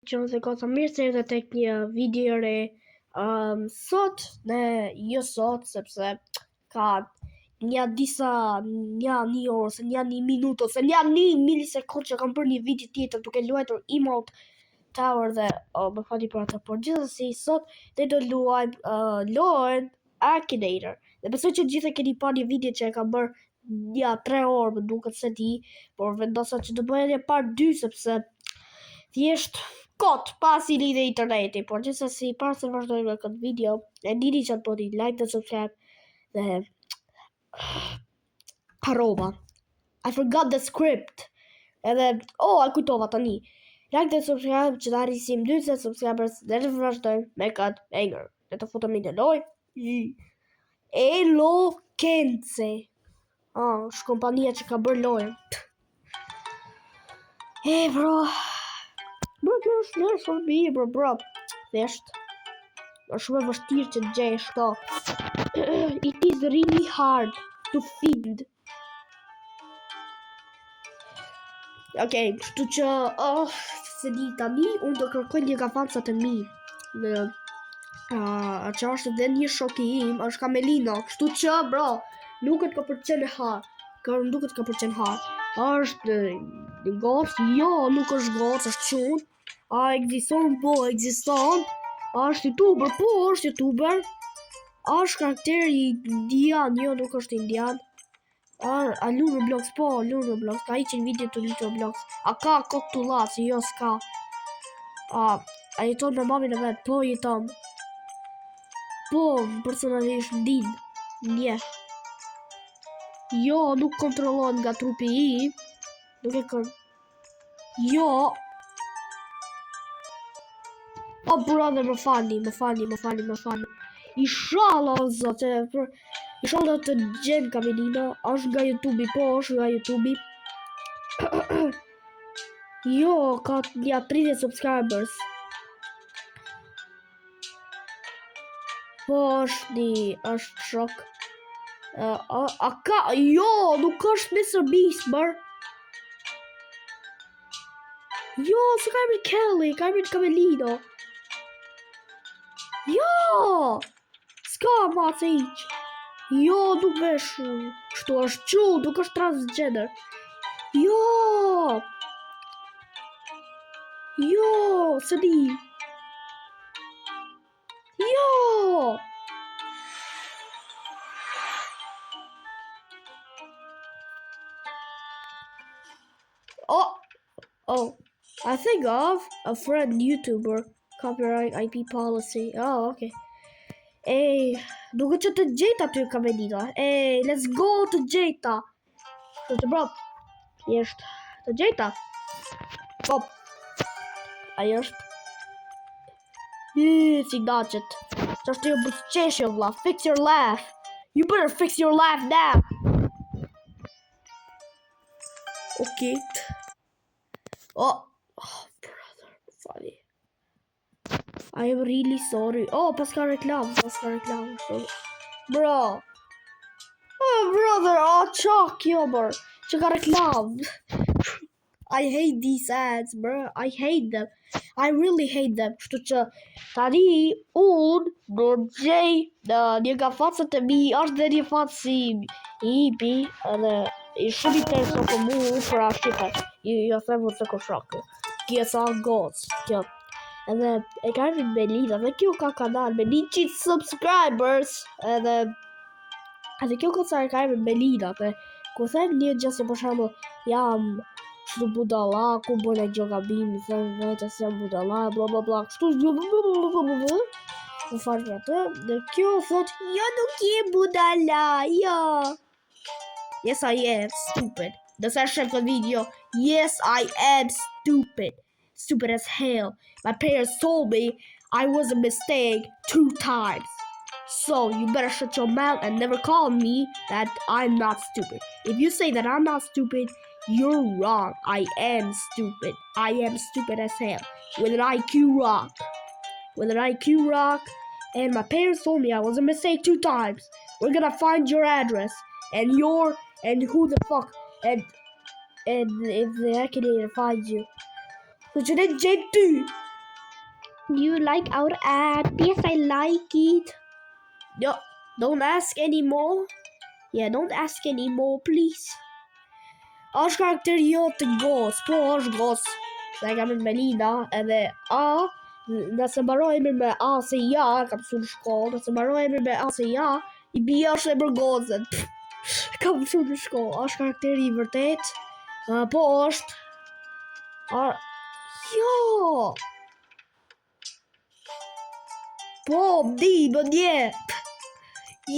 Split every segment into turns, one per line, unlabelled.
Qënë dhe gota mirë se edhe tek një video re sot jo sot sepse ka një orë ose një minutë ose një milisekund që kam bërë një video tjetër duke luajtur Emote Tower dhe më fali për atë, por gjithsesi sot ne do luajmë lojën Akinator. Dhe besoj që gjithë e keni parë një video që e kam bërë 3 orë, më duket se di, por vendosa që të bëj edhe part 2 sepse thjesht kot pasi lidhe interneti, por gjithsesi para se vazhdojmë me këtë video, e dini që të bëni like dhe subscribe dhe harova. I forgot the script. Edhe a kujtova tani. Like dhe subscribe që të arrisim 20 subscribers dhe të vazhdojmë me këtë banger. Dhe të futemi në lojë Eloquence. Është kompania që ka bërë lojën. Bro. Bro, shumë mirë, bro. Thjesht. Është shumë e vështirë që të gjesh këto. It is really hard to find. Okej, kështu që se di tani unë do kërkoj një nga fansat e mi. Që është dhe një shoki im, është Kamelino. Kështu që, bro, nuk ka përqen e har. Nuk ka përqen har. Është gocë? Jo, nuk është gocë, është qunë. Ekziston, po, ekziston. Është youtuber, po, është youtuber. Është karakteri indian, jo, nuk është indian. A lu Roblox, po, lu Roblox. Ka i qenë video të lu Roblox. A ka kokë të lasë, jo s'ka. A jeton me mamin e vetë, po jeton. Po, personalisht ndin. Nje. Jo, nuk kontrollon nga trupi i. Nuk e kërë. Jo. Brother, më fali. Inshallah, o zote. Inshallah të gjenë Kamelino. Është nga YouTube, po, është nga YouTube. Jo, ka 30 subscribers. Po, është shok. Jo, nuk është Mr. Beast, bër. Jo, se ka emrin Kelly, ka emrin Kamelino. Jo! S'ka ma të iq. Jo, nuk vesh. Kështu është që, nuk është transgender. Jo! Jo, se di. Jo! I think of a friend YouTuber. Copyright IP policy. Okay. Duke që të gjejta ty Kamelino. Let's go të gjejta. Të bro. Jesht. Të gjejta. Pop. Ajo është. Si daqet. Që është jo bësqeshjo vla. Fix your laugh. You better fix your laugh now. Okay. Brother. Funny. I am really sorry. Pas ka reklam. Bro. Brother, çak jo, bro. Që ka reklam. I hate these ads, bro. I hate them. I really hate them. Kështu që tani unë do gjej një nga facat e mi, është dhe një fac si Ipi, edhe i shumë i tërë së për mu, pra shqipe. Jo themu se ko shokë. Kjo sa gocë, kjo. Edhe e ka emrin Melina, dhe kjo ka kanal me 100 subscribers, edhe kjo ka emrin Melina, dhe ku them një gjë se për shembull jam kështu budalla, ku bën e gjogabim, them vetë se jam budalla, bla bla bla, kështu u fal për atë, dhe kjo thot, jo nuk je budalla, jo. Yes, I am stupid. Nëse shef këtë video, yes, I am stupid. Stupid as hell. My parents told me I was a mistake 2 times. So you better shut your mouth and never call me that I'm not stupid. If you say that I'm not stupid, you're wrong. I am stupid. I am stupid as hell. With an IQ rock. And my parents told me I was a mistake 2 times. We're gonna find your address and who the fuck and if the Akinator finds you. So që ne gjejmë ty. Do you like our app? Yes, I like it. No, don't ask anymore. Yeah, don't ask anymore, please. Është karakteri jo të gos, po është gos. Se kam me Melina edhe A, nëse mbaroj emrin me A se ja, kam mësuar në shkollë, nëse mbaroj emrin me A se ja, i bia është e bërgozën. Kam mësuar në shkollë, është karakteri i vërtet. Po është. Jo. Po, më dje.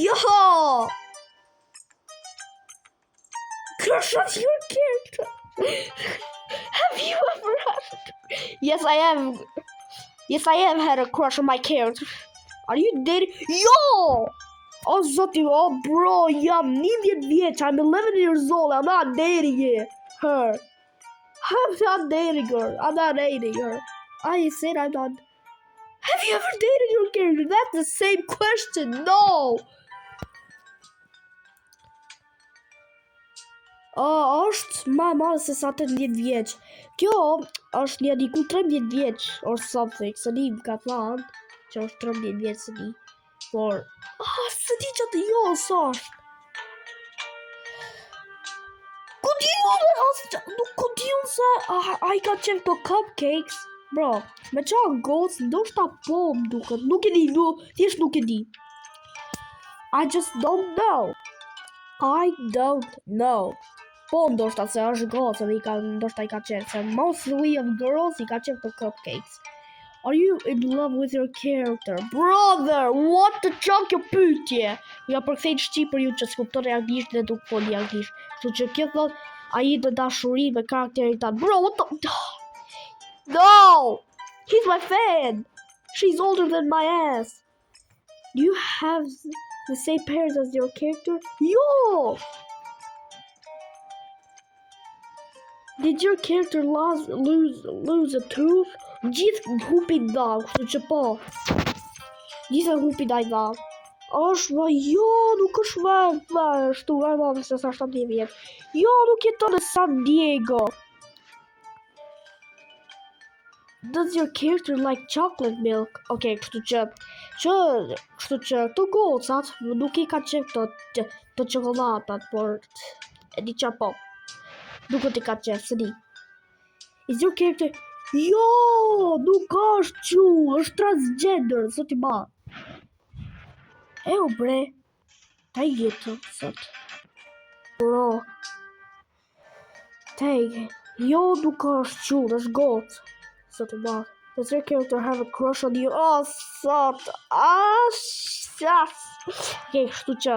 Jo. Crush on your character. Have you ever had? Yes, I have. Yes, I have had a crush on my character. Are you dating? Yo! Oh, zoti, oh, bro, jam 11 vjeç. I'm 11 years old. I'm not dating her. I'm not dating her. I'm not dating her. I said I'm not. Have you ever dated your character? That's the same question. No. Është ma madhe se sa 18 vjeç. Kjo është një diku 13 vjeç or something. Se një më ka thënë që është 13 vjeç se një. Por, se di që të jo, së është. Nuk diun se ai ka qenë këto cupcakes. Bro, me qa gos, ndoshta po më duket. Nuk e di, thjesht nuk e di. I just don't know. I don't know. Po ndoshta se është gos edhe ndoshta i ka qenë. Se mostly of girls i ka qenë këto cupcakes. Are you in love with your character? Brother, what the fuck your pyetje? Ja përkthej shqipër ju që s'kupton anglisht dhe nuk fol anglisht. Kështu që kjo thot ai do dashuri me karakterin tan. Bro, what the No! He's my fan. She's older than my ass. Do you have the same parents as your character? Yo! Did your character lose a tooth? Gjithë hupi dha, kështu që po. Gjithë hupi da i dha. Është më, jo, nuk është më shtu, më se sa 17 vjetë. Jo, nuk jeton në San Diego. Does your character like chocolate milk? Okay, kështu që këto gocat nuk i ka qef të çokolladat, por e di qa po. Duket i ka qef, se di. Is your character... Jo, nuk është transgender, sot i ma. Bre, ta i jetë, sot. Bro. Jo, nuk është gotë. Sot i ma. Does your character have a crush on you? Oh, sot. Okay, kështu që,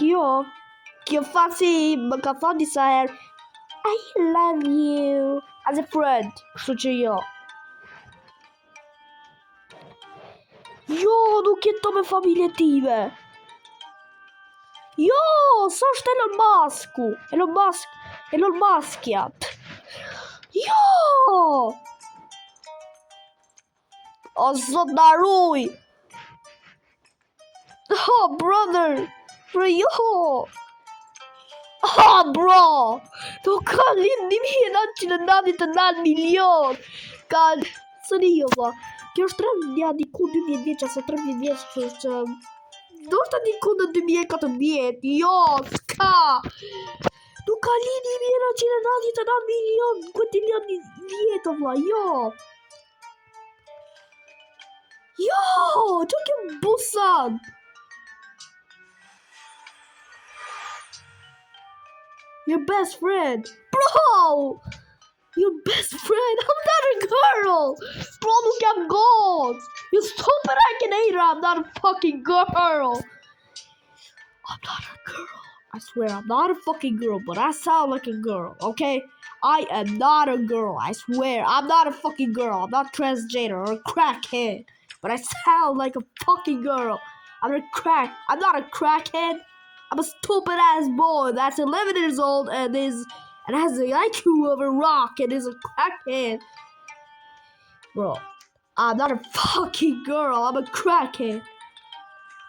kjo fasi më ka thënë disa herë, I love you as a friend. Kështu që jo. Jo, nuk jeton me familje time. Jo, së është Elon Musku. Elon Muskja. Jo! O, zot na ruj. Oh, brother. Bro, jo. Oh, bro! Nuk ka lind 1999 milion! Së një jo, ba. Kjo është një diku 12 vjeç, ose 13 vjeç, që... Do është diku në 2014, jo, s'ka! Nuk ka lind 1999 milion, këtë vjetë, vla, jo! Jo, që kjo busan! Your best friend. Bro! Your best friend. I'm not a girl. Bro, look, I'm gold. You stupid Akinator. I'm not a fucking girl. I'm not a girl. I swear, I'm not a fucking girl, but I sound like a girl, okay? I am not a girl. I swear, I'm not a fucking girl. I'm not transgender or a crackhead, but I sound like a fucking girl. I'm not a crackhead. I'm a stupid ass boy that's 11 years old and has the IQ of a rock and is a crackhead. Bro, I'm not a fucking girl, I'm a crackhead.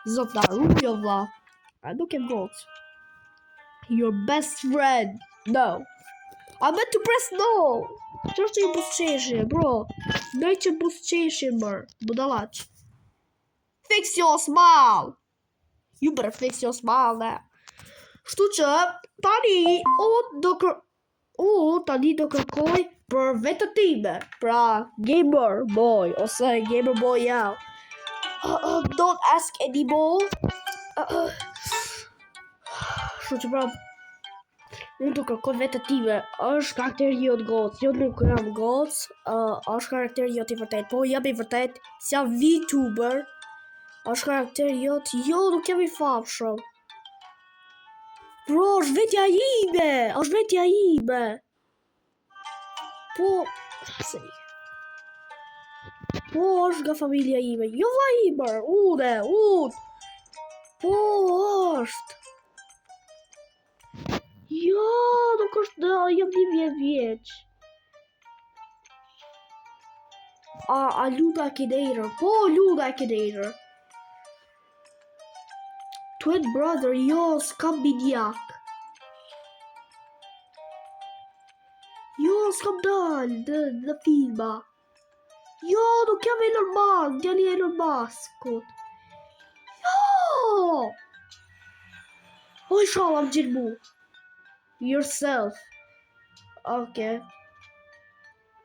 Zot na rujo vla. I nuk e got. Your best friend. No. I meant to press no. Që është ju busqeshje, bro. Ne që busqeshin bër, budallaq. Fix your smile. Ju bërë fix your smile ne. Shtu që tani tani do kërkoj për vetë time, pra Gamer Boy ose Gamer Boy ja. Don't ask anymore. Shtu që pra unë do kërkoj vetë time. Është karakteri jot goc, jo nuk jam goc, është karakteri jot i vërtet, po jam i vërtet, si jam VTuber. Është karakteri jot, jo nuk jam i famshëm. Bro, është vetja ime, është vetja ime. Po, po është nga familja ime, jo vlla ime, unë. Po është. Jo, nuk është, jam 10 vjeç. A luda Akinator, po luda Akinator. Twin brother, jo, s'kam minjak. Jo, s'kam dal në filma. Jo, nuk jam Elon Musk, djali Elon Muskut. Jo! Oj, shallam gjilmu. Yourself. Okay.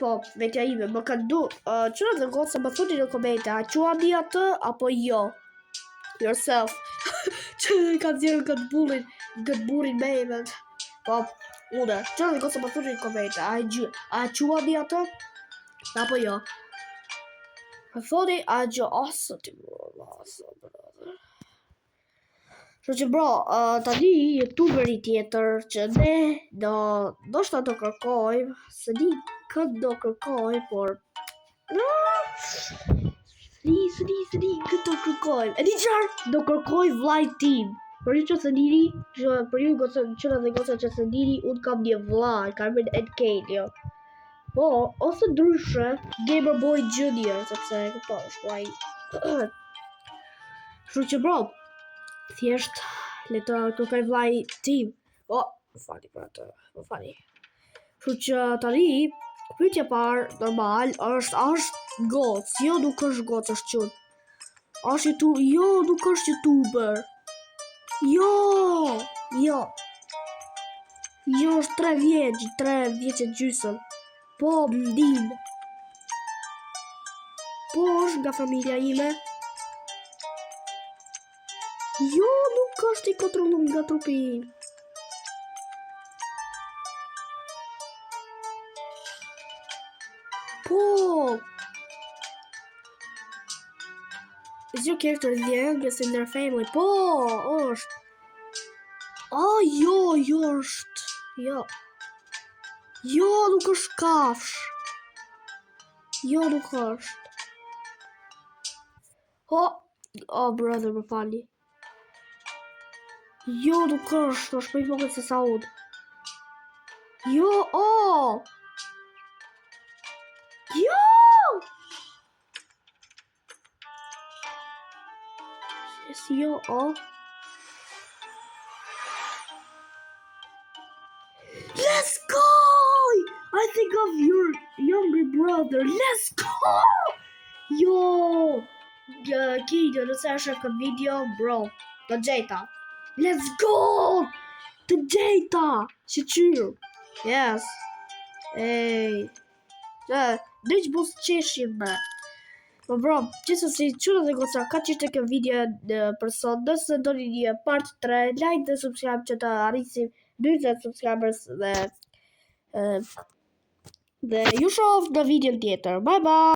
Po, vetja ime, më ka du. Qëra dhe gotë se më thuni në komente, a qua di atë, apo jo? Yourself. Që ka zirë këtë burin me ime. Po, une, qëra dhe gotë se më thuni në komente, a qua di atë, apo jo? Më thoni, a gjë asë ti brother. Që që bro, tani youtuberi tjetër që ne do shta do kërkojmë, se di këtë do kërkojmë, por së di këtë do kërkojmë. E di qarë do kërkojmë vllaj tim. Për ju që së dini, për ju qëra dhe goca që së dini, unë kam një vllaj, Carmen Enkelio. Po, ose ndryshe, Gamer Boy Junior, sepse këto është vllai. Kështu që bro, thjesht le të kërkoj vllai tim. O, më fali. Kështu që tani pyetja e parë normal është goc, jo nuk është goc, është qut. Jo, nuk është youtuber. Jo, është 3 vjeç e gjysëm. Po, m'din. Po, është nga familja ime. Jo, nuk është i kontrolluar nga trupi im. Po. Is your character the youngest in their family? Po, është. Jo është. Jo, nuk është kafsh. Jo, nuk është. Brother, më fali. Jo, nuk është për i vogël se sa unë. Jo, Jo! Jo, Let's go! I think of your younger brother. Let's go! Jo! Kido, nëse është këtë video, bro, të gjejta. Let's go! Të gjejta! Shqyr. Yes. Dhe që bus qeshim me. Po bro, gjithsesi, qëra dhe goca, ka qishte kjo video për sot. Nëse do një part 3, like dhe subscribe që të arrisim 20 subscribers dhe ju shoh në video tjetër. Bye bye!